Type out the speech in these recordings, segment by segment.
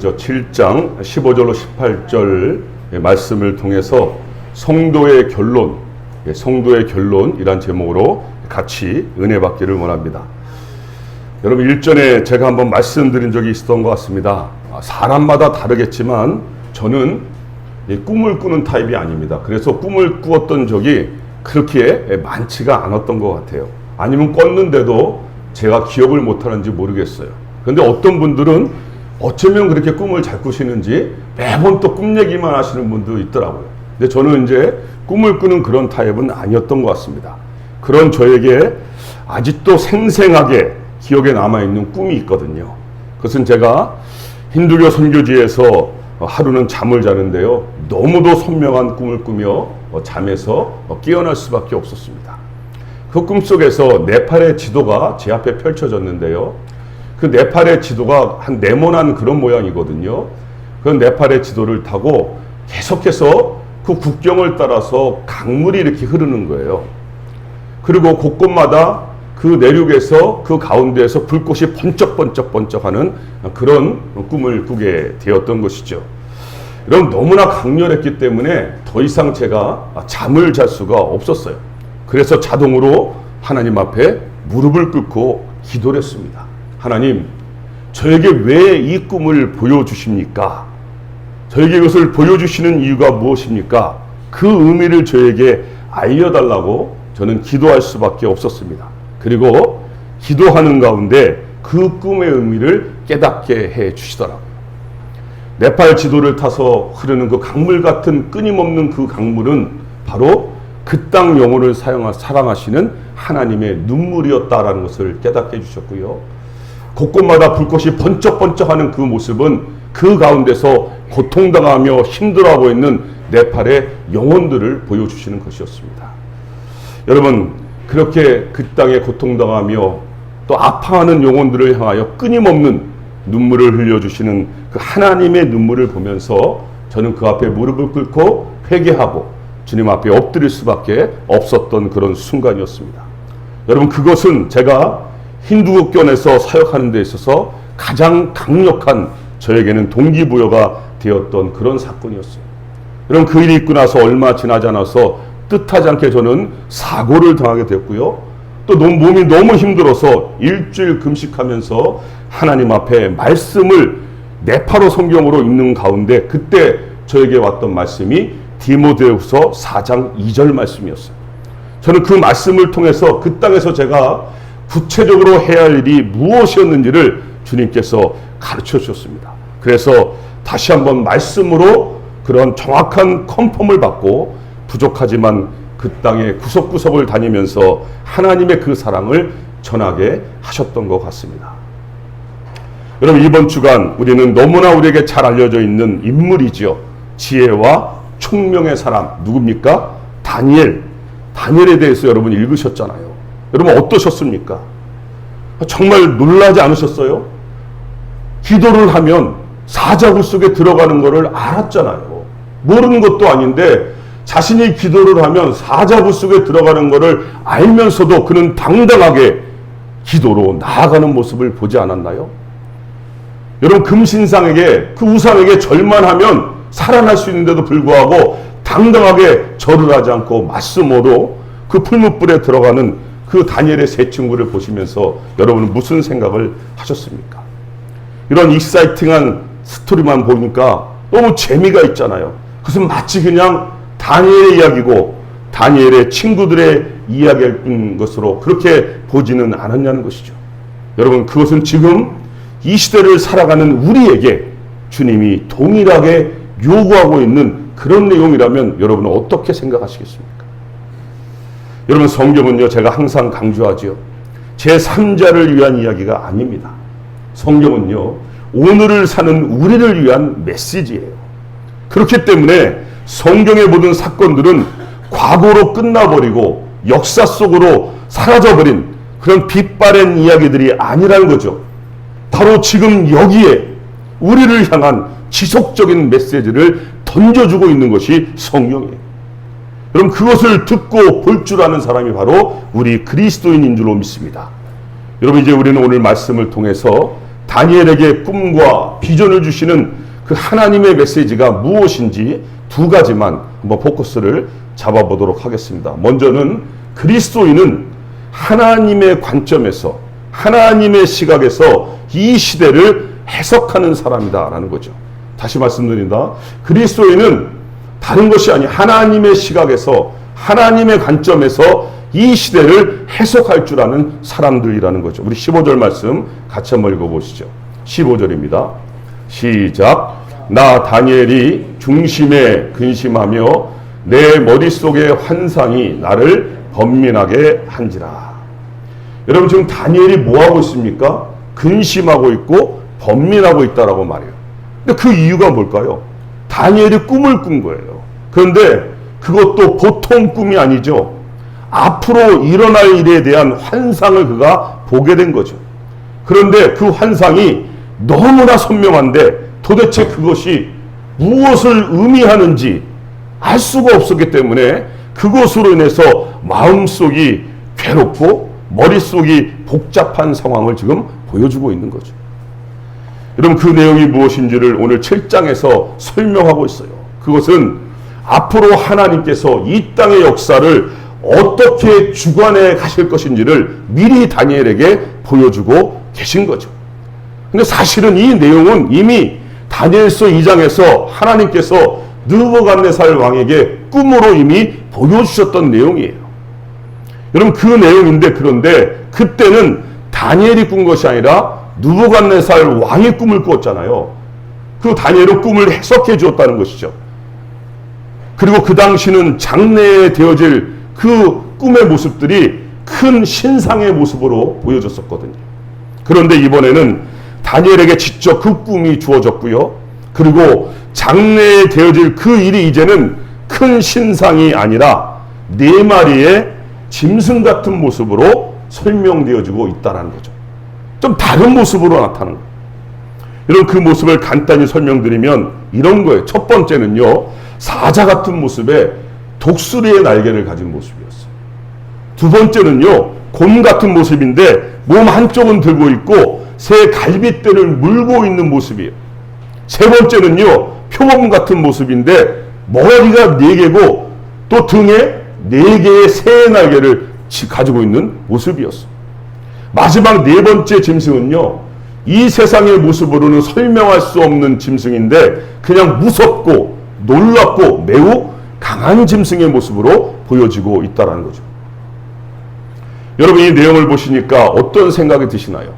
7장이죠. 7장 15절로 18절 말씀을 통해서 성도의 결론이란 제목으로 같이 은혜 받기를 원합니다. 여러분, 일전에 제가 한번 말씀드린 적이 있었던 것 같습니다. 사람마다 다르겠지만 저는 꿈을 꾸는 타입이 아닙니다. 그래서 꿈을 꾸었던 적이 그렇게 많지가 않았던 것 같아요. 아니면 꿨는데도 제가 기억을 못하는지 모르겠어요. 그런데 어떤 분들은 어쩌면 그렇게 꿈을 잘 꾸시는지 매번 또 꿈 얘기만 하시는 분도 있더라고요. 근데 저는 이제 꿈을 꾸는 그런 타입은 아니었던 것 같습니다. 그런 저에게 아직도 생생하게 기억에 남아있는 꿈이 있거든요. 그것은 제가 힌두교 선교지에서 하루는 잠을 자는데요, 너무도 선명한 꿈을 꾸며 잠에서 깨어날 수밖에 없었습니다. 그 꿈속에서 네팔의 지도가 제 앞에 펼쳐졌는데요, 그 네팔의 지도가 한 네모난 그런 모양이거든요. 그 네팔의 지도를 타고 계속해서 그 국경을 따라서 강물이 이렇게 흐르는 거예요. 그리고 곳곳마다 그 내륙에서 그 가운데에서 불꽃이 번쩍번쩍하는 그런 꿈을 꾸게 되었던 것이죠. 여러분, 너무나 강렬했기 때문에 더 이상 제가 잠을 잘 수가 없었어요. 그래서 자동으로 하나님 앞에 무릎을 꿇고 기도를 했습니다. 하나님, 저에게 왜 이 꿈을 보여주십니까? 저에게 이것을 보여주시는 이유가 무엇입니까? 그 의미를 저에게 알려달라고 저는 기도할 수밖에 없었습니다. 그리고 기도하는 가운데 그 꿈의 의미를 깨닫게 해 주시더라고요. 네팔 지도를 타서 흐르는 그 강물 같은 끊임없는 그 강물은 바로 그 땅 영혼을 사랑하시는 하나님의 눈물이었다라는 것을 깨닫게 해주셨고요. 곳곳마다 불꽃이 번쩍번쩍하는 그 모습은 그 가운데서 고통당하며 힘들어하고 있는 네팔의 영혼들을 보여주시는 것이었습니다. 여러분, 그렇게 그 땅에 고통당하며 또 아파하는 영혼들을 향하여 끊임없는 눈물을 흘려주시는 그 하나님의 눈물을 보면서 저는 그 앞에 무릎을 꿇고 회개하고 주님 앞에 엎드릴 수밖에 없었던 그런 순간이었습니다. 여러분, 그것은 제가 힌두교권에서 사역하는 데 있어서 가장 강력한 저에게는 동기부여가 되었던 그런 사건이었어요. 여러분, 그 일이 있고 나서 얼마 지나지 않아서 뜻하지 않게 저는 사고를 당하게 됐고요. 또 몸이 너무 힘들어서 일주일 금식하면서 하나님 앞에 말씀을 네팔어 성경으로 읽는 가운데 그때 저에게 왔던 말씀이 디모데후서 4장 2절 말씀이었어요. 저는 그 말씀을 통해서 그 땅에서 제가 구체적으로 해야 할 일이 무엇이었는지를 주님께서 가르쳐 주셨습니다. 그래서 다시 한번 말씀으로 그런 정확한 컨펌을 받고 부족하지만 그 땅의 구석구석을 다니면서 하나님의 그 사랑을 전하게 하셨던 것 같습니다. 여러분, 이번 주간 우리는 너무나 우리에게 잘 알려져 있는 인물이지요. 지혜와 총명의 사람, 누굽니까? 다니엘에 대해서 여러분 읽으셨잖아요. 여러분, 어떠셨습니까? 정말 놀라지 않으셨어요? 기도를 하면 사자굴 속에 들어가는 것을 알았잖아요. 모르는 것도 아닌데 자신이 기도를 하면 사자굴 속에 들어가는 것을 알면서도 그는 당당하게 기도로 나아가는 모습을 보지 않았나요? 여러분, 금신상에게, 그 우상에게 절만 하면 살아날 수 있는데도 불구하고 당당하게 절을 하지 않고 맞수모로 그 풀무불에 들어가는 그 다니엘의 세 친구를 보시면서 여러분은 무슨 생각을 하셨습니까? 이런 익사이팅한 스토리만 보니까 너무 재미가 있잖아요. 그것은 마치 그냥 다니엘의 이야기고 다니엘의 친구들의 이야기인 것으로 그렇게 보지는 않았냐는 것이죠. 여러분, 그것은 지금 이 시대를 살아가는 우리에게 주님이 동일하게 요구하고 있는 그런 내용이라면 여러분은 어떻게 생각하시겠습니까? 여러분, 성경은요, 제가 항상 강조하지요, 제3자를 위한 이야기가 아닙니다. 성경은요, 오늘을 사는 우리를 위한 메시지예요. 그렇기 때문에 성경의 모든 사건들은 과거로 끝나버리고 역사 속으로 사라져버린 그런 빛바랜 이야기들이 아니라는 거죠. 바로 지금 여기에 우리를 향한 지속적인 메시지를 던져주고 있는 것이 성경이에요. 여러분, 그것을 듣고 볼 줄 아는 사람이 바로 우리 그리스도인인 줄로 믿습니다. 여러분, 이제 우리는 오늘 말씀을 통해서 다니엘에게 꿈과 비전을 주시는 그 하나님의 메시지가 무엇인지 두 가지만 한번 포커스를 잡아보도록 하겠습니다. 먼저는 그리스도인은 하나님의 관점에서, 하나님의 시각에서 이 시대를 해석하는 사람이다라는 거죠. 다시 말씀드린다. 그리스도인은 다른 것이 아니 하나님의 시각에서, 하나님의 관점에서 이 시대를 해석할 줄 아는 사람들이라는 거죠. 우리 15절 말씀 같이 한번 읽어보시죠. 15절입니다. 시작. 나 다니엘이 중심에 근심하며 내 머릿속의 환상이 나를 번민하게 한지라. 여러분 지금 다니엘이 뭐하고 있습니까? 근심하고 있고 번민하고 있다라고 말해요. 근데 그 이유가 뭘까요? 다니엘이 꿈을 꾼 거예요. 그런데 그것도 보통 꿈이 아니죠. 앞으로 일어날 일에 대한 환상을 그가 보게 된 거죠. 그런데 그 환상이 너무나 선명한데 도대체 그것이 무엇을 의미하는지 알 수가 없었기 때문에 그것으로 인해서 마음속이 괴롭고 머릿속이 복잡한 상황을 지금 보여주고 있는 거죠. 여러분 그 내용이 무엇인지를 오늘 7장에서 설명하고 있어요. 그것은 앞으로 하나님께서 이 땅의 역사를 어떻게 주관해 가실 것인지를 미리 다니엘에게 보여주고 계신 거죠. 근데 사실은 이 내용은 이미 다니엘서 2장에서 하나님께서 느부갓네살 왕에게 꿈으로 이미 보여주셨던 내용이에요. 여러분 그 내용인데 그런데 그때는 다니엘이 꾼 것이 아니라 느부갓네살 왕이 꿈을 꾸었잖아요. 그 다니엘은 꿈을 해석해 주었다는 것이죠. 그리고 그 당시는 장래에 되어질 그 꿈의 모습들이 큰 신상의 모습으로 보여졌었거든요. 그런데 이번에는 다니엘에게 직접 그 꿈이 주어졌고요. 그리고 장래에 되어질 그 일이 이제는 큰 신상이 아니라 4마리의 짐승 같은 모습으로 설명되어지고 있다는 거죠. 좀 다른 모습으로 나타나는 거예요. 여러분 그 모습을 간단히 설명드리면 이런 거예요. 첫 번째는요. 사자 같은 모습에 독수리의 날개를 가진 모습이었어요. 두 번째는요. 곰 같은 모습인데 몸 한쪽은 들고 있고 새 갈빗대를 물고 있는 모습이에요. 세 번째는요. 표범 같은 모습인데 머리가 4개고 또 등에 4개의 새 날개를 가지고 있는 모습이었어요. 마지막 4번째 짐승은요. 이 세상의 모습으로는 설명할 수 없는 짐승인데 그냥 무섭고 놀랍고 매우 강한 짐승의 모습으로 보여지고 있다는 거죠. 여러분 이 내용을 보시니까 어떤 생각이 드시나요?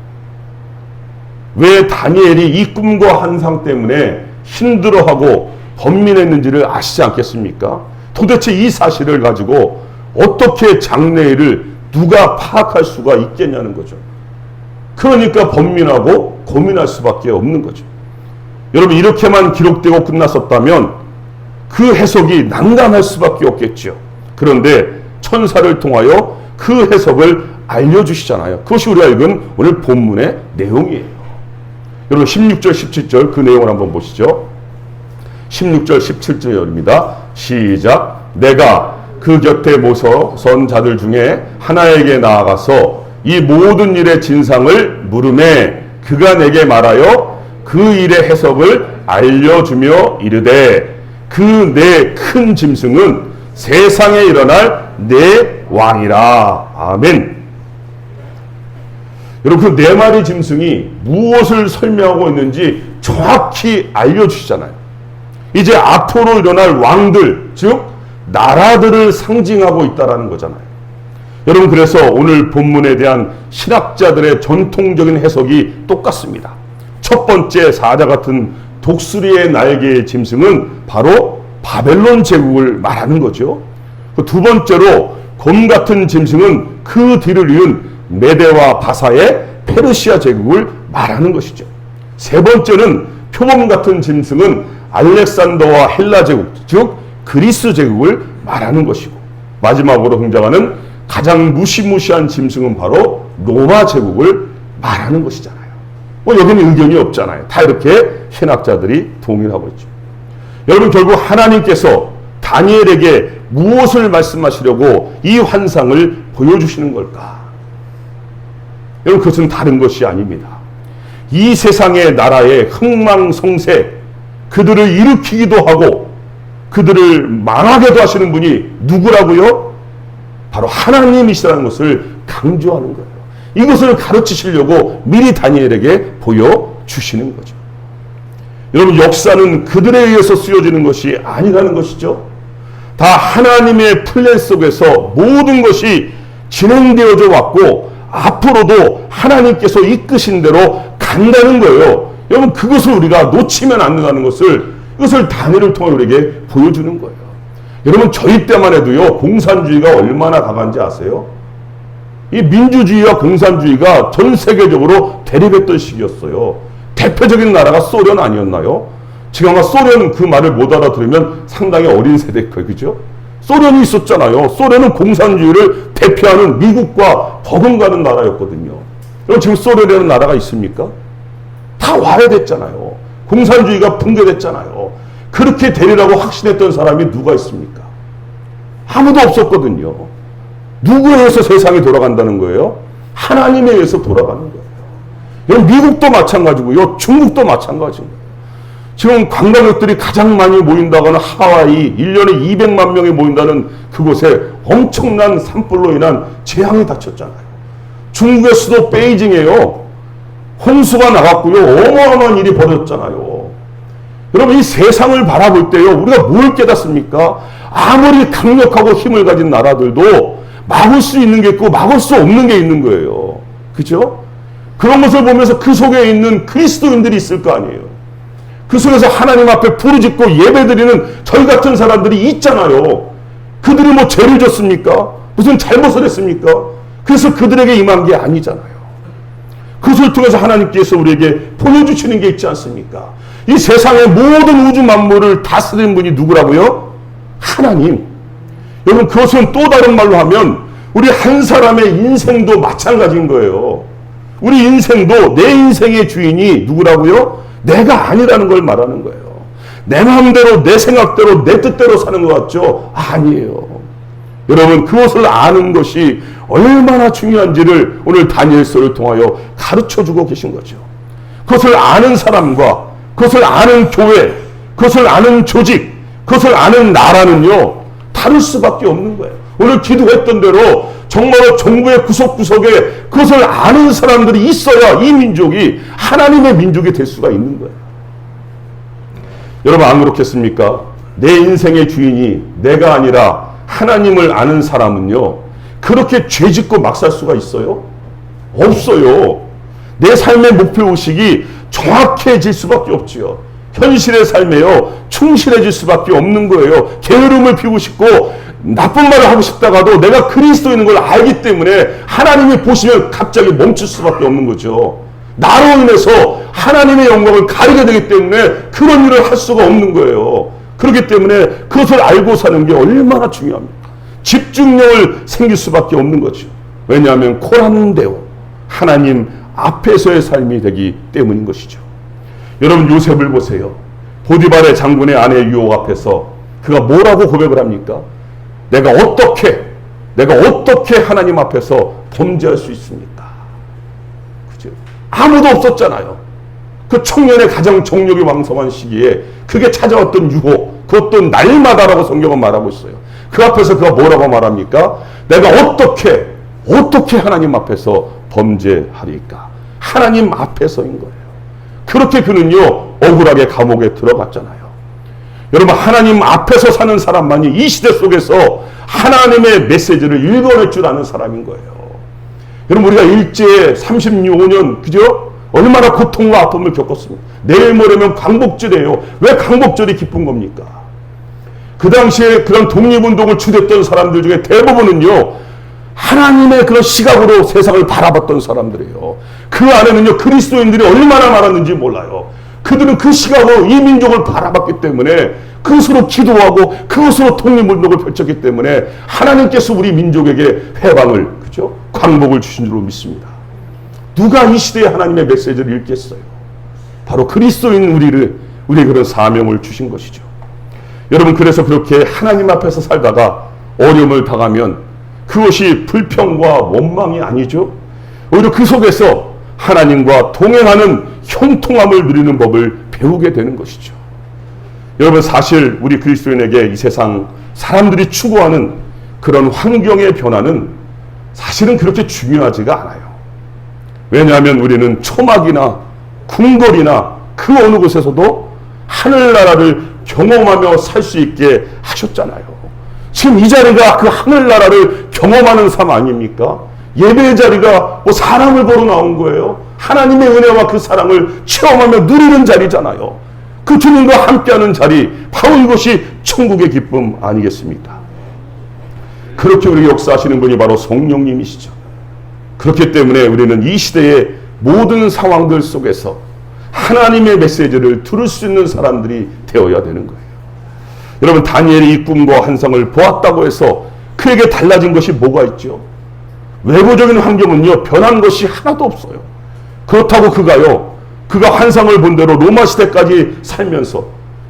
왜 다니엘이 이 꿈과 환상 때문에 힘들어하고 번민했는지를 아시지 않겠습니까? 도대체 이 사실을 가지고 어떻게 장래일을 누가 파악할 수가 있겠냐는 거죠. 그러니까 번민하고 고민할 수밖에 없는 거죠. 여러분 이렇게만 기록되고 끝났었다면 그 해석이 난감할 수밖에 없겠죠. 그런데 천사를 통하여 그 해석을 알려주시잖아요. 그것이 우리가 읽은 오늘 본문의 내용이에요. 여러분 16절 17절 그 내용을 한번 보시죠. 16절 17절입니다. 시작. 내가 그 곁에 모서선 자들 중에 하나에게 나아가서 이 모든 일의 진상을 물으매 그가 내게 말하여 그 일의 해석을 알려주며 이르되 그 내 큰 짐승은 세상에 일어날 내 왕이라. 아멘. 여러분 그 4마리 짐승이 무엇을 설명하고 있는지 정확히 알려주시잖아요. 이제 앞으로 일어날 왕들, 즉 나라들을 상징하고 있다는 거잖아요. 여러분 그래서 오늘 본문에 대한 신학자들의 전통적인 해석이 똑같습니다. 첫 번째 사자 같은 독수리의 날개의 짐승은 바로 바벨론 제국을 말하는 거죠. 두 번째로 곰 같은 짐승은 그 뒤를 이은 메대와 바사의 페르시아 제국을 말하는 것이죠. 세 번째는 표범 같은 짐승은 알렉산더와 헬라 제국, 즉 그리스 제국을 말하는 것이고 마지막으로 등장하는 가장 무시무시한 짐승은 바로 로마 제국을 말하는 것이잖아요. 여기는 의견이 없잖아요. 다 이렇게 신학자들이 동의하고 있죠. 여러분 결국 하나님께서 다니엘에게 무엇을 말씀하시려고 이 환상을 보여주시는 걸까? 여러분 그것은 다른 것이 아닙니다. 이 세상의 나라의 흥망성쇠, 그들을 일으키기도 하고 그들을 망하게도 하시는 분이 누구라고요? 바로 하나님이시라는 것을 강조하는 거예요. 이것을 가르치시려고 미리 다니엘에게 보여주시는 거죠. 여러분, 역사는 그들에 의해서 쓰여지는 것이 아니라는 것이죠. 다 하나님의 플랜 속에서 모든 것이 진행되어져 왔고 앞으로도 하나님께서 이끄신 대로 간다는 거예요. 여러분, 그것을 우리가 놓치면 안 된다는 것을, 이것을 다니엘을 통해 우리에게 보여주는 거예요. 여러분, 저희 때만 해도요, 공산주의가 얼마나 강한지 아세요? 이 민주주의와 공산주의가 전 세계적으로 대립했던 시기였어요. 대표적인 나라가 소련 아니었나요? 지금 아마 소련 그 말을 못 알아들으면 상당히 어린 세대일 거예요. 그죠? 소련이 있었잖아요. 소련은 공산주의를 대표하는 미국과 버금가는 나라였거든요. 그럼 지금 소련이라는 나라가 있습니까? 다 와해됐잖아요. 공산주의가 붕괴됐잖아요. 그렇게 되리라고 확신했던 사람이 누가 있습니까? 아무도 없었거든요. 누구에 의해서 세상이 돌아간다는 거예요? 하나님에 의해서 돌아가는 거예요. 여러분, 미국도 마찬가지고요. 중국도 마찬가지입니다. 지금 관광객들이 가장 많이 모인다거나 하와이 1년에 200만 명이 모인다는 그곳에 엄청난 산불로 인한 재앙이 닥쳤잖아요. 중국의 수도 베이징에요. 홍수가 나갔고요. 어마어마한 일이 벌어졌잖아요. 여러분, 이 세상을 바라볼 때요, 우리가 뭘 깨닫습니까? 아무리 강력하고 힘을 가진 나라들도 막을 수 있는 게 있고 막을 수 없는 게 있는 거예요. 그죠? 그런 것을 보면서 그 속에 있는 그리스도인들이 있을 거 아니에요. 그 속에서 하나님 앞에 부르짖고 예배드리는 저희 같은 사람들이 있잖아요. 그들이 뭐 죄를 졌습니까? 무슨 잘못을 했습니까? 그래서 그들에게 임한 게 아니잖아요. 그것을 통해서 하나님께서 우리에게 보여주시는 게 있지 않습니까? 이 세상의 모든 우주 만물을 다스리는 분이 누구라고요? 하나님. 여러분, 그것은 또 다른 말로 하면 우리 한 사람의 인생도 마찬가지인 거예요. 우리 인생도 내 인생의 주인이 누구라고요? 내가 아니라는 걸 말하는 거예요. 내 마음대로, 내 생각대로, 내 뜻대로 사는 것 같죠? 아니에요. 여러분, 그것을 아는 것이 얼마나 중요한지를 오늘 다니엘서를 통하여 가르쳐주고 계신 거죠. 그것을 아는 사람과 그것을 아는 교회, 그것을 아는 조직, 그것을 아는 나라는요, 다를 수밖에 없는 거예요. 오늘 기도했던 대로 정말로 정부의 구석구석에 그것을 아는 사람들이 있어야 이 민족이 하나님의 민족이 될 수가 있는 거예요. 여러분, 안 그렇겠습니까? 내 인생의 주인이 내가 아니라 하나님을 아는 사람은요, 그렇게 죄짓고 막 살 수가 있어요? 없어요. 내 삶의 목표의식이 정확해질 수밖에 없지요. 현실의 삶에요, 충실해질 수밖에 없는 거예요. 게으름을 피우고 싶고 나쁜 말을 하고 싶다가도 내가 그리스도인인 걸 알기 때문에 하나님이 보시면 갑자기 멈출 수밖에 없는 거죠. 나로 인해서 하나님의 영광을 가리게 되기 때문에 그런 일을 할 수가 없는 거예요. 그렇기 때문에 그것을 알고 사는 게 얼마나 중요합니까? 집중력을 생길 수밖에 없는 거죠. 왜냐하면 코란데오, 하나님 앞에서의 삶이 되기 때문인 것이죠. 여러분, 요셉을 보세요. 보디발의 장군의 아내 유혹 앞에서 그가 뭐라고 고백을 합니까? 내가 어떻게 하나님 앞에서 범죄할 수 있습니까? 그죠? 아무도 없었잖아요. 그 청년의 가장 정욕이 왕성한 시기에 그게 찾아왔던 유혹, 그것도 날마다라고 성경은 말하고 있어요. 그 앞에서 그가 뭐라고 말합니까? 내가 어떻게 하나님 앞에서 범죄하리까? 하나님 앞에서인 거예요. 그렇게 그는요, 억울하게 감옥에 들어갔잖아요. 여러분, 하나님 앞에서 사는 사람만이 이 시대 속에서 하나님의 메시지를 읽어낼 줄 아는 사람인 거예요. 여러분, 우리가 일제 35년, 그죠? 얼마나 고통과 아픔을 겪었습니까? 내일 모레면 광복절이에요. 왜 광복절이 기쁜 겁니까? 그 당시에 그런 독립운동을 추대했던 사람들 중에 대부분은요, 하나님의 그런 시각으로 세상을 바라봤던 사람들이에요. 그 안에는요, 그리스도인들이 얼마나 많았는지 몰라요. 그들은 그 시각으로 이 민족을 바라봤기 때문에 그것으로 기도하고 그것으로 독립운동을 펼쳤기 때문에 하나님께서 우리 민족에게 해방을, 그죠? 광복을 주신 줄로 믿습니다. 누가 이 시대에 하나님의 메시지를 읽겠어요? 바로 그리스도인 우리에게 그런 사명을 주신 것이죠. 여러분, 그래서 그렇게 하나님 앞에서 살다가 어려움을 당하면 그것이 불평과 원망이 아니죠. 오히려 그 속에서 하나님과 동행하는 형통함을 누리는 법을 배우게 되는 것이죠. 여러분, 사실 우리 그리스도인에게 이 세상 사람들이 추구하는 그런 환경의 변화는 사실은 그렇게 중요하지가 않아요. 왜냐하면 우리는 초막이나 궁궐이나 그 어느 곳에서도 하늘나라를 경험하며 살 수 있게 하셨잖아요. 지금 이 자리가 그 하늘나라를 경험하는 삶 아닙니까? 예배의 자리가 뭐 사람을 보러 나온 거예요. 하나님의 은혜와 그 사랑을 체험하며 누리는 자리잖아요. 그 주님과 함께하는 자리, 바로 이것이 천국의 기쁨 아니겠습니까? 그렇게 우리 역사하시는 분이 바로 성령님이시죠. 그렇기 때문에 우리는 이 시대의 모든 상황들 속에서 하나님의 메시지를 들을 수 있는 사람들이 되어야 되는 거예요. 여러분, 다니엘이 이 꿈과 환상을 보았다고 해서 그에게 달라진 것이 뭐가 있죠? 외부적인 환경은요, 변한 것이 하나도 없어요. 그렇다고 그가 환상을 본 대로 로마 시대까지 살면서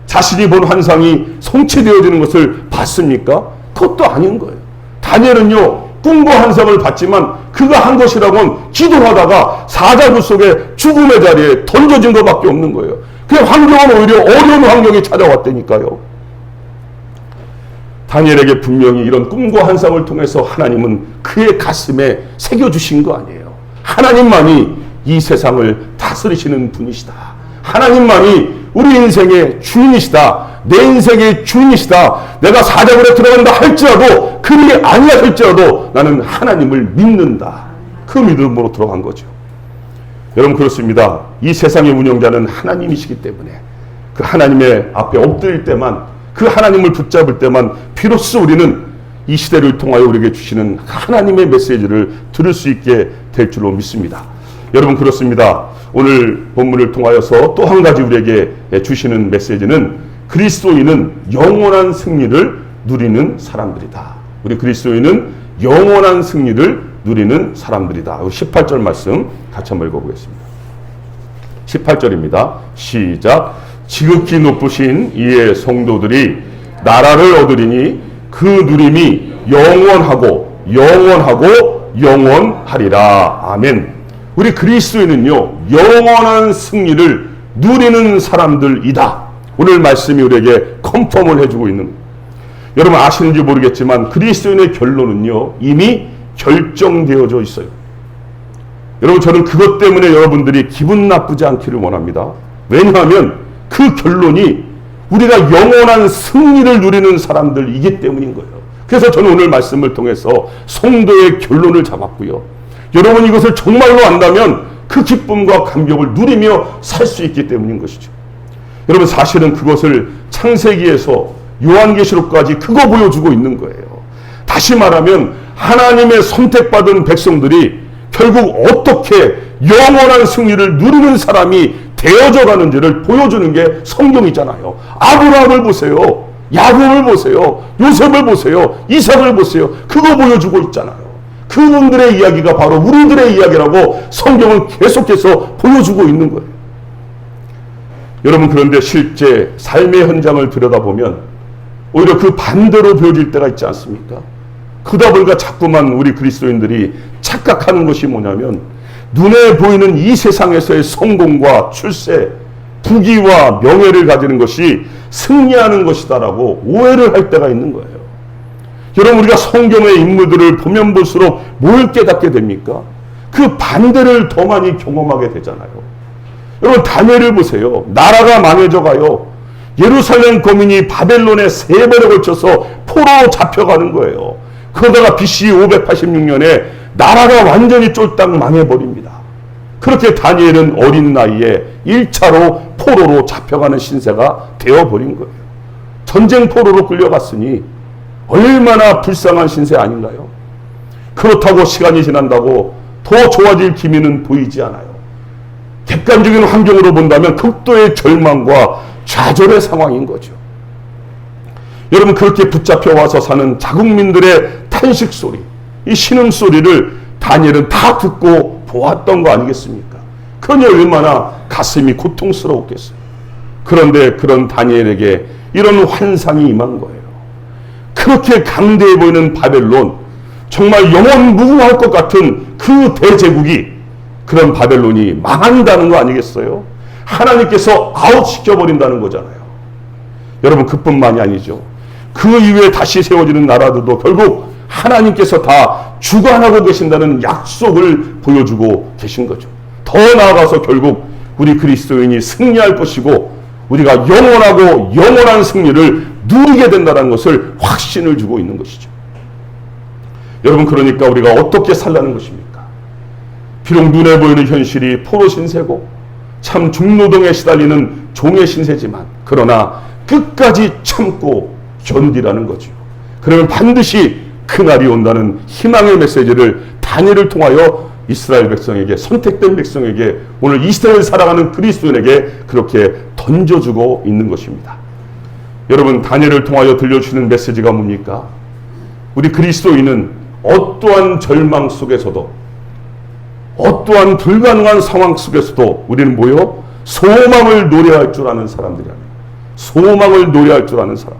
자신이 본 환상이 성취되어지는 것을 봤습니까? 그것도 아닌 거예요. 다니엘은요, 꿈과 환상을 봤지만 그가 한 것이라고는 기도하다가 사자굴 속에 죽음의 자리에 던져진 것밖에 없는 거예요. 그 환경은 오히려 어려운 환경이 찾아왔다니까요. 다니엘에게 분명히 이런 꿈과 환상을 통해서 하나님은 그의 가슴에 새겨주신 거 아니에요. 하나님만이 이 세상을 다스리시는 분이시다. 하나님만이 우리 인생의 주인이시다. 내 인생의 주인이시다. 내가 사자굴에 들어간다 할지라도, 그리 아니야 할지라도 나는 하나님을 믿는다. 그 믿음으로 들어간 거죠. 여러분, 그렇습니다. 이 세상의 운영자는 하나님이시기 때문에 그 하나님의 앞에 엎드릴 때만, 그 하나님을 붙잡을 때만 비로소 우리는 이 시대를 통하여 우리에게 주시는 하나님의 메시지를 들을 수 있게 될 줄로 믿습니다. 여러분, 그렇습니다. 오늘 본문을 통하여서 또 한 가지 우리에게 주시는 메시지는 그리스도인은 영원한 승리를 누리는 사람들이다. 우리 그리스도인은 영원한 승리를 누리는 사람들이다. 18절 말씀 같이 한번 읽어보겠습니다. 18절입니다. 시작. 지극히 높으신 이의 성도들이 나라를 얻으리니 그 누림이 영원하고 영원하리라. 아멘. 우리 그리스도인은요, 영원한 승리를 누리는 사람들이다. 오늘 말씀이 우리에게 컨펌을 해주고 있는 거예요. 여러분, 아시는지 모르겠지만 그리스도인의 결론은요, 이미 결정되어져 있어요. 여러분, 저는 그것 때문에 여러분들이 기분 나쁘지 않기를 원합니다. 왜냐하면 그 결론이 우리가 영원한 승리를 누리는 사람들이기 때문인 거예요. 그래서 저는 오늘 말씀을 통해서 성도의 결론을 잡았고요. 여러분, 이것을 정말로 안다면 그 기쁨과 감격을 누리며 살 수 있기 때문인 것이죠. 여러분, 사실은 그것을 창세기에서 요한계시록까지 그거 보여주고 있는 거예요. 다시 말하면 하나님의 선택받은 백성들이 결국 어떻게 영원한 승리를 누리는 사람이 되어져 가는지를 보여주는 게 성경이잖아요. 아브라함을 보세요. 야곱을 보세요. 요셉을 보세요. 이삭을 보세요. 그거 보여주고 있잖아요. 그분들의 이야기가 바로 우리들의 이야기라고 성경은 계속해서 보여주고 있는 거예요. 여러분, 그런데 실제 삶의 현장을 들여다보면 오히려 그 반대로 보여질 때가 있지 않습니까? 그러다 보니까 자꾸만 우리 그리스도인들이 착각하는 것이 뭐냐면 눈에 보이는 이 세상에서의 성공과 출세, 부귀와 명예를 가지는 것이 승리하는 것이다라고 오해를 할 때가 있는 거예요. 여러분, 우리가 성경의 인물들을 보면 볼수록 뭘 깨닫게 됩니까? 그 반대를 더 많이 경험하게 되잖아요. 여러분, 다니엘을 보세요. 나라가 망해져 가요. 예루살렘 거민이 바벨론에 3번에 걸쳐서 포로로 잡혀가는 거예요. 그러다가 BC 586년에 나라가 완전히 쫄딱 망해버립니다. 그렇게 다니엘은 어린 나이에 1차로 포로로 잡혀가는 신세가 되어버린 거예요. 전쟁 포로로 끌려갔으니 얼마나 불쌍한 신세 아닌가요? 그렇다고 시간이 지난다고 더 좋아질 기미는 보이지 않아요. 객관적인 환경으로 본다면 극도의 절망과 좌절의 상황인 거죠. 여러분, 그렇게 붙잡혀 와서 사는 자국민들의 탄식 소리, 이 신음소리를 다니엘은 다 듣고 보았던 거 아니겠습니까? 그러니 얼마나 가슴이 고통스러웠겠어요. 그런데 그런 다니엘에게 이런 환상이 임한 거예요. 그렇게 강대해 보이는 바벨론, 정말 영원무궁할 것 같은 그 대제국이 그런 바벨론이 망한다는 거 아니겠어요? 하나님께서 아웃시켜버린다는 거잖아요. 여러분, 그뿐만이 아니죠. 그 이후에 다시 세워지는 나라들도 결국 하나님께서 다 주관하고 계신다는 약속을 보여주고 계신 거죠. 더 나아가서 결국 우리 그리스도인이 승리할 것이고 우리가 영원하고 영원한 승리를 누리게 된다는 것을 확신을 주고 있는 것이죠. 여러분, 그러니까 우리가 어떻게 살라는 것입니까? 비록 눈에 보이는 현실이 포로 신세고 참 중노동에 시달리는 종의 신세지만 그러나 끝까지 참고 견디라는 거죠. 그러면 반드시 그날이 온다는 희망의 메시지를 다니엘을 통하여 이스라엘 백성에게, 선택된 백성에게, 오늘 이 시대를 살아가는 그리스도인에게 그렇게 던져주고 있는 것입니다. 여러분, 다니엘을 통하여 들려주시는 메시지가 뭡니까? 우리 그리스도인은 어떠한 절망 속에서도, 어떠한 불가능한 상황 속에서도 우리는 뭐요? 소망을 노래할 줄 아는 사람들이 아닙니다. 소망을 노래할 줄 아는 사람.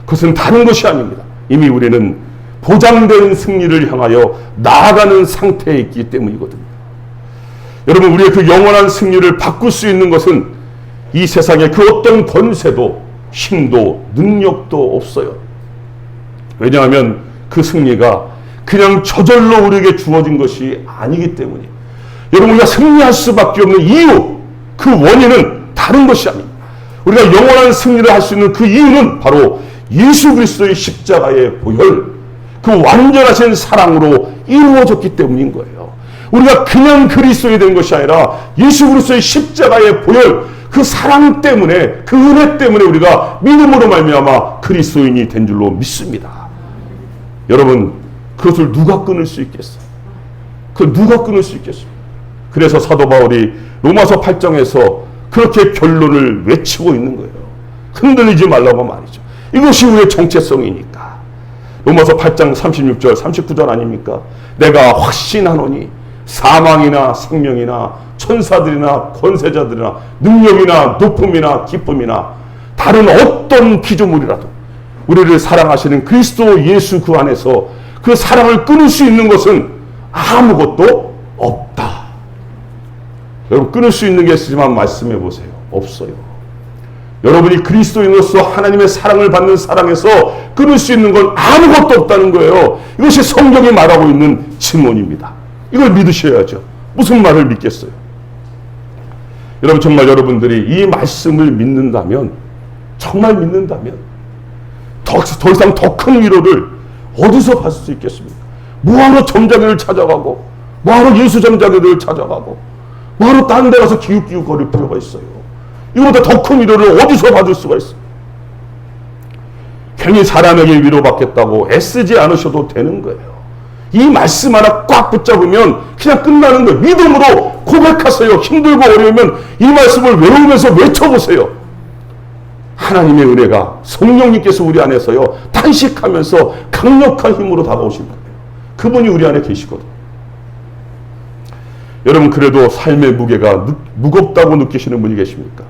그것은 다른 것이 아닙니다. 이미 우리는 보장된 승리를 향하여 나아가는 상태에 있기 때문이거든요. 여러분, 우리의 그 영원한 승리를 바꿀 수 있는 것은 이 세상에 그 어떤 권세도 힘도 능력도 없어요. 왜냐하면 그 승리가 그냥 저절로 우리에게 주어진 것이 아니기 때문이에요. 여러분, 우리가 승리할 수밖에 없는 이유, 그 원인은 다른 것이 아닙니다. 우리가 영원한 승리를 할 수 있는 그 이유는 바로 예수 그리스도의 십자가의 보혈, 그 완전하신 사랑으로 이루어졌기 때문인 거예요. 우리가 그냥 그리스도인이 된 것이 아니라 예수 그리스도의 십자가의 보혈, 그 사랑 때문에, 그 은혜 때문에 우리가 믿음으로 말미암아 그리스도인이 된 줄로 믿습니다. 여러분, 그것을 누가 끊을 수 있겠어요? 그 누가 끊을 수 있겠어요? 그래서 사도 바울이 로마서 8장에서 그렇게 결론을 외치고 있는 거예요. 흔들리지 말라고 말이죠. 이것이 우리의 정체성이니까. 로마서 8장 36절 39절 아닙니까? 내가 확신하노니 사망이나 생명이나 천사들이나 권세자들이나 능력이나 높음이나 기쁨이나 다른 어떤 피조물이라도 우리를 사랑하시는 그리스도 예수 그 안에서 그 사랑을 끊을 수 있는 것은 아무것도 없다. 여러분, 끊을 수 있는 게 있지만 말씀해 보세요. 없어요. 여러분이 그리스도인으로서 하나님의 사랑을 받는 사랑에서 끊을 수 있는 건 아무것도 없다는 거예요. 이것이 성경이 말하고 있는 증언입니다. 이걸 믿으셔야죠. 무슨 말을 믿겠어요? 여러분, 정말 여러분들이 이 말씀을 믿는다면, 정말 믿는다면 더 이상 더 큰 위로를 어디서 받을 수 있겠습니까? 뭐하러 점자기를 찾아가고, 뭐하러 예수 점자기들을 찾아가고, 뭐하러 딴 데 가서 기웃기웃 거릴 필요가 있어요? 이거보다 더 큰 위로를 어디서 받을 수가 있어요? 괜히 사람에게 위로받겠다고 애쓰지 않으셔도 되는 거예요. 이 말씀 하나 꽉 붙잡으면 그냥 끝나는 거예요. 믿음으로 고백하세요. 힘들고 어려우면 이 말씀을 외우면서 외쳐보세요. 하나님의 은혜가 성령님께서 우리 안에서요 탄식하면서 강력한 힘으로 다가오실 거예요. 그분이 우리 안에 계시거든요. 여러분, 그래도 삶의 무게가 무겁다고 느끼시는 분이 계십니까?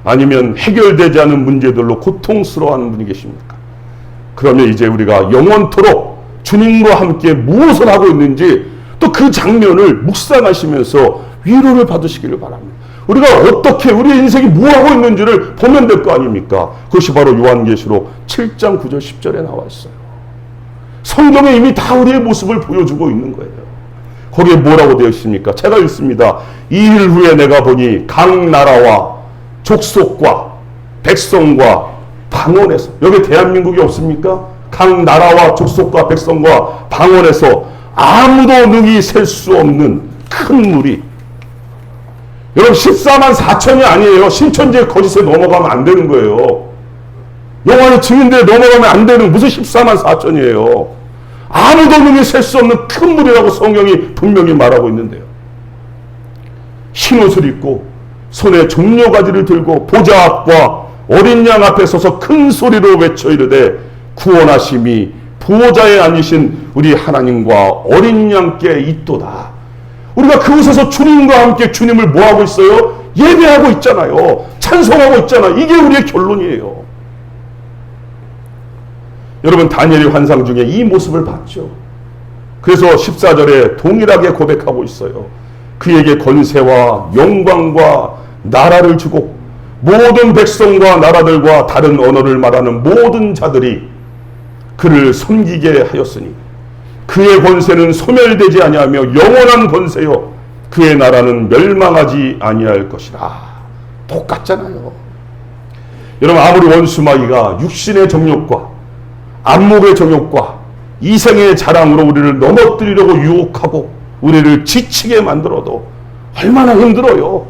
아니면 해결되지 않은 문제들로 고통스러워하는 분이 계십니까? 그러면 이제 우리가 영원토록 주님과 함께 무엇을 하고 있는지 또 그 장면을 묵상하시면서 위로를 받으시기를 바랍니다. 우리가 어떻게 우리의 인생이 뭐하고 있는지를 보면 될 거 아닙니까? 그것이 바로 요한계시록 7장 9절 10절에 나와 있어요. 성경에 이미 다 우리의 모습을 보여주고 있는 거예요. 거기에 뭐라고 되어 있습니까? 제가 읽습니다. 이 일 후에 내가 보니 각 나라와 족속과 백성과 방언에서, 여기 대한민국이 없습니까? 각 나라와 족속과 백성과 방언에서 아무도 능히 셀 수 없는 큰 물이, 여러분 14만 4천이 아니에요. 신천지의 거짓에 넘어가면 안 되는 거예요. 여호와의 증인들에 넘어가면 안 되는, 무슨 14만 4천이에요. 아무도 능히 셀 수 없는 큰 물이라고 성경이 분명히 말하고 있는데요. 흰 옷을 입고 손에 종려가지를 들고 보좌 앞과 어린 양 앞에 서서 큰 소리로 외쳐 이르되 구원하심이 보호자에 앉으신 우리 하나님과 어린 양께 있도다. 우리가 그곳에서 주님과 함께 주님을 뭐하고 있어요? 예배하고 있잖아요. 찬송하고 있잖아요. 이게 우리의 결론이에요. 여러분, 다니엘의 환상 중에 이 모습을 봤죠. 그래서 14절에 동일하게 고백하고 있어요. 그에게 권세와 영광과 나라를 주고 모든 백성과 나라들과 다른 언어를 말하는 모든 자들이 그를 섬기게 하였으니 그의 권세는 소멸되지 아니하며 영원한 권세요 그의 나라는 멸망하지 아니할 것이라. 똑같잖아요. 여러분, 아무리 원수마귀가 육신의 정욕과 안목의 정욕과 이생의 자랑으로 우리를 넘어뜨리려고 유혹하고 우리를 지치게 만들어도 얼마나 힘들어요.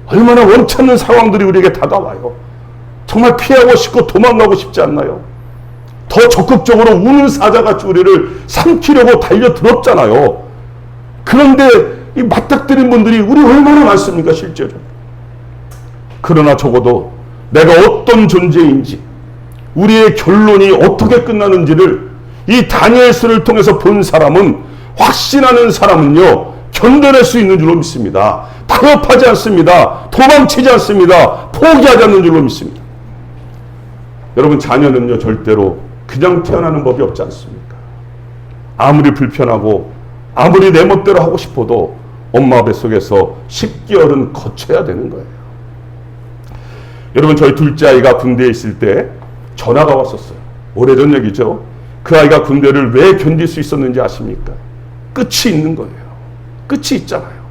얼마나 원치 않는 상황들이 우리에게 다가와요. 정말 피하고 싶고 도망가고 싶지 않나요? 더 적극적으로 우는 사자같이 우리를 삼키려고 달려들었잖아요. 그런데 이 맞닥뜨린 분들이 우리 얼마나 많습니까, 실제로. 그러나 적어도 내가 어떤 존재인지, 우리의 결론이 어떻게 끝나는지를 이 다니엘서를 통해서 본 사람은, 확신하는 사람은요, 견뎌낼 수 있는 줄로 믿습니다. 타협하지 않습니다. 도망치지 않습니다. 포기하지 않는 줄로 믿습니다. 여러분, 자녀는요, 절대로 그냥 태어나는 법이 없지 않습니까? 아무리 불편하고 아무리 내 멋대로 하고 싶어도 엄마 뱃속에서 10개월은 거쳐야 되는 거예요. 여러분, 저희 둘째 아이가 군대에 있을 때 전화가 왔었어요. 오래전 얘기죠. 그 아이가 군대를 왜 견딜 수 있었는지 아십니까? 끝이 있는 거예요. 끝이 있잖아요.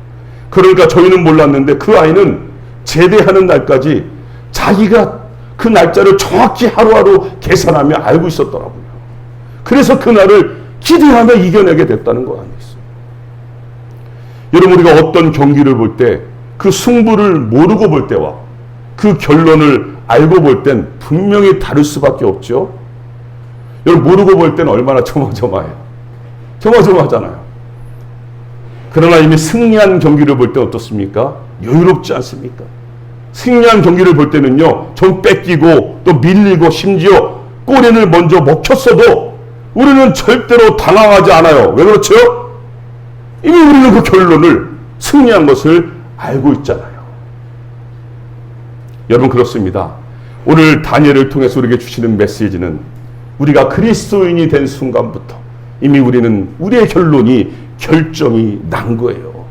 그러니까 저희는 몰랐는데 그 아이는 제대하는 날까지 자기가 그 날짜를 정확히 하루하루 계산하며 알고 있었더라고요. 그래서 그날을 기대하며 이겨내게 됐다는 거 아니겠어요? 여러분, 우리가 어떤 경기를 볼 때 그 승부를 모르고 볼 때와 그 결론을 알고 볼 땐 분명히 다를 수밖에 없죠. 여러분, 모르고 볼 때는 얼마나 조마조마해요. 조마조마하잖아요. 그러나 이미 승리한 경기를 볼 때 어떻습니까? 여유롭지 않습니까? 승리한 경기를 볼 때는요, 좀 뺏기고 또 밀리고 심지어 꼬리를 먼저 먹혔어도 우리는 절대로 당황하지 않아요. 왜 그렇죠? 이미 우리는 그 결론을, 승리한 것을 알고 있잖아요. 여러분, 그렇습니다. 오늘 다니엘을 통해서 우리에게 주시는 메시지는 우리가 그리스도인이 된 순간부터 이미 우리는, 우리의 결정이 난 거예요.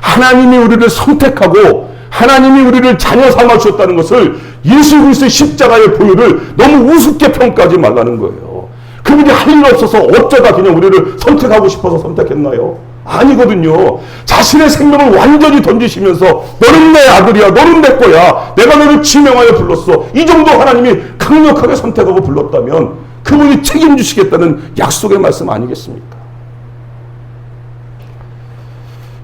하나님이 우리를 선택하고 하나님이 우리를 자녀 삼아 주셨다는 것을, 예수 그리스도의 십자가의 보혈을 너무 우습게 평가하지 말라는 거예요. 그분이 할 일 없어서 어쩌다 그냥 우리를 선택하고 싶어서 선택했나요? 아니거든요. 자신의 생명을 완전히 던지시면서 너는 내 아들이야, 너는 내 거야, 내가 너를 지명하여 불렀어, 이 정도 하나님이 강력하게 선택하고 불렀다면 그분이 책임지시겠다는 약속의 말씀 아니겠습니까?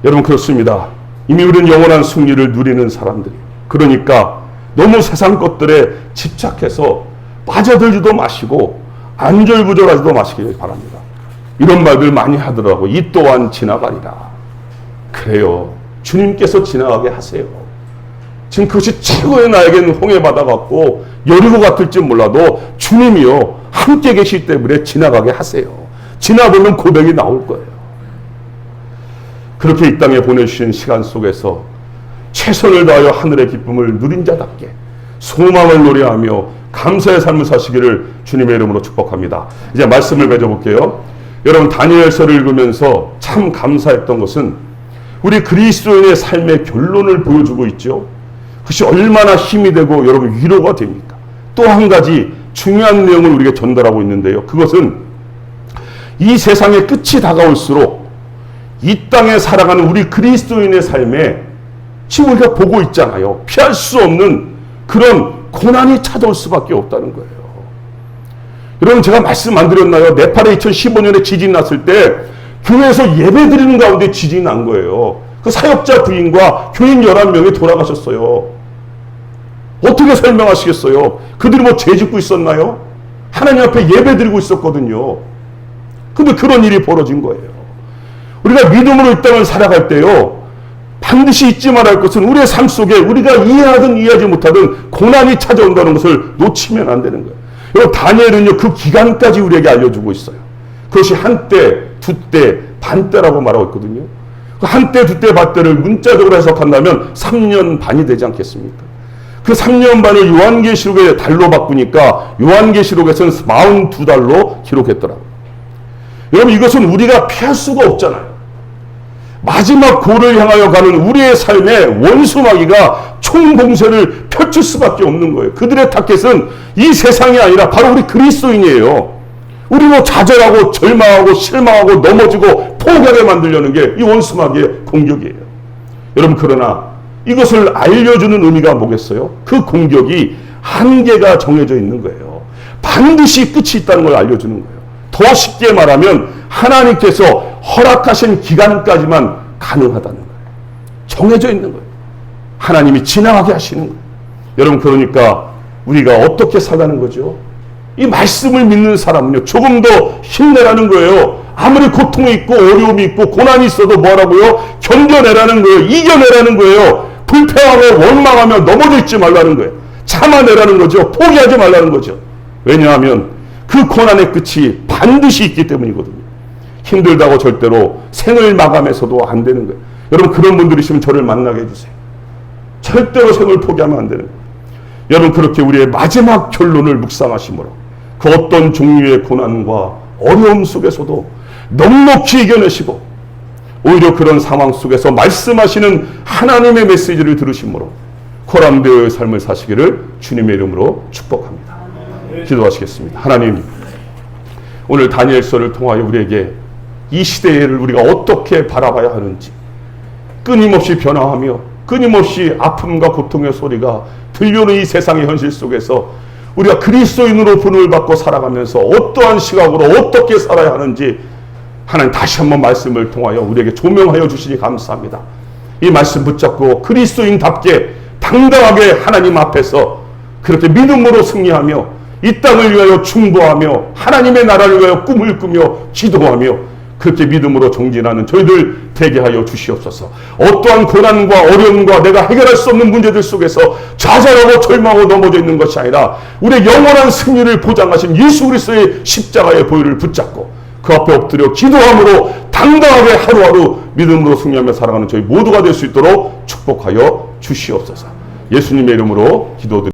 여러분, 그렇습니다. 이미 우리는 영원한 승리를 누리는 사람들이에요. 그러니까 너무 세상 것들에 집착해서 빠져들지도 마시고 안절부절하지도 마시길 바랍니다. 이런 말들 많이 하더라고. 이 또한 지나가리라. 그래요. 주님께서 지나가게 하세요. 지금 그것이 최고의 나에겐 홍해바다 같고 여리고 같을지 몰라도 주님이요, 함께 계실 때문에 지나가게 하세요. 지나보면 고백이 나올 거예요. 그렇게 이 땅에 보내주신 시간 속에서 최선을 다하여 하늘의 기쁨을 누린 자답게 소망을 노래하며 감사의 삶을 사시기를 주님의 이름으로 축복합니다. 이제 말씀을 맺어볼게요. 여러분, 다니엘서를 읽으면서 참 감사했던 것은 우리 그리스도인의 삶의 결론을 보여주고 있죠. 그것이 얼마나 힘이 되고 여러분 위로가 됩니까? 또 한 가지 중요한 내용을 우리에게 전달하고 있는데요. 그것은 이 세상의 끝이 다가올수록 이 땅에 살아가는 우리 그리스도인의 삶에 지금 우리가 보고 있잖아요. 피할 수 없는 그런 고난이 찾아올 수밖에 없다는 거예요. 여러분, 제가 말씀 안 드렸나요? 네팔에 2015년에 지진 났을 때 교회에서 예배 드리는 가운데 지진이 난 거예요. 그 사역자 부인과 교인 11명이 돌아가셨어요. 어떻게 설명하시겠어요? 그들이 뭐 죄 짓고 있었나요? 하나님 앞에 예배 드리고 있었거든요. 근데 그런 일이 벌어진 거예요. 우리가 믿음으로 이 땅을 살아갈 때요, 반드시 잊지 말아야 할 것은 우리의 삶 속에 우리가 이해하든 이해하지 못하든 고난이 찾아온다는 것을 놓치면 안 되는 거예요. 여러분, 다니엘은요, 그 기간까지 우리에게 알려주고 있어요. 그것이 한때, 두때, 반때라고 말하고 있거든요. 그 한때, 두때, 반때를 문자적으로 해석한다면 3년 반이 되지 않겠습니까? 그 3년 반을 요한계시록의 달로 바꾸니까 요한계시록에서는 42달로 기록했더라고요. 여러분, 이것은 우리가 피할 수가 없잖아요. 마지막 고를 향하여 가는 우리의 삶에 원수 마귀가 총공세를 펼칠 수밖에 없는 거예요. 그들의 타겟은 이 세상이 아니라 바로 우리 그리스도인이에요. 우리로 좌절하고 절망하고 실망하고 넘어지고 포기하게 만들려는 게 이 원수 마귀의 공격이에요. 여러분, 그러나 이것을 알려주는 의미가 뭐겠어요? 그 공격이 한계가 정해져 있는 거예요. 반드시 끝이 있다는 걸 알려주는 거예요. 더 쉽게 말하면 하나님께서 허락하신 기간까지만 가능하다는 거예요. 정해져 있는 거예요. 하나님이 지나가게 하시는 거예요. 여러분, 그러니까 우리가 어떻게 살라는 거죠? 이 말씀을 믿는 사람은요, 조금 더 힘내라는 거예요. 아무리 고통이 있고 어려움이 있고 고난이 있어도 뭐라고요? 견뎌내라는 거예요. 이겨내라는 거예요. 불평하고 원망하며 넘어질지 말라는 거예요. 참아내라는 거죠. 포기하지 말라는 거죠. 왜냐하면 그 고난의 끝이 반드시 있기 때문이거든요. 힘들다고 절대로 생을 마감해서도 안 되는 거예요. 여러분, 그런 분들이시면 저를 만나게 해주세요. 절대로 생을 포기하면 안 되는 거예요. 여러분, 그렇게 우리의 마지막 결론을 묵상하심으로 그 어떤 종류의 고난과 어려움 속에서도 넉넉히 이겨내시고 오히려 그런 상황 속에서 말씀하시는 하나님의 메시지를 들으심으로 코람되어의 삶을 사시기를 주님의 이름으로 축복합니다. 기도하시겠습니다. 하나님, 오늘 다니엘서를 통하여 우리에게 이 시대를 우리가 어떻게 바라봐야 하는지, 끊임없이 변화하며 끊임없이 아픔과 고통의 소리가 들려오는 이 세상의 현실 속에서 우리가 그리스도인으로 분을 받고 살아가면서 어떠한 시각으로 어떻게 살아야 하는지 하나님 다시 한번 말씀을 통하여 우리에게 조명하여 주시니 감사합니다. 이 말씀 붙잡고 그리스도인답게 당당하게 하나님 앞에서 그렇게 믿음으로 승리하며 이 땅을 위하여 충고하며 하나님의 나라를 위하여 꿈을 꾸며 기도하며 그렇게 믿음으로 정진하는 저희들 되게 하여 주시옵소서. 어떠한 고난과 어려움과 내가 해결할 수 없는 문제들 속에서 좌절하고 절망하고 넘어져 있는 것이 아니라 우리의 영원한 승리를 보장하신 예수 그리스도의 십자가의 보혈을 붙잡고 그 앞에 엎드려 기도함으로 당당하게 하루하루 믿음으로 승리하며 살아가는 저희 모두가 될 수 있도록 축복하여 주시옵소서. 예수님의 이름으로 기도드립니다.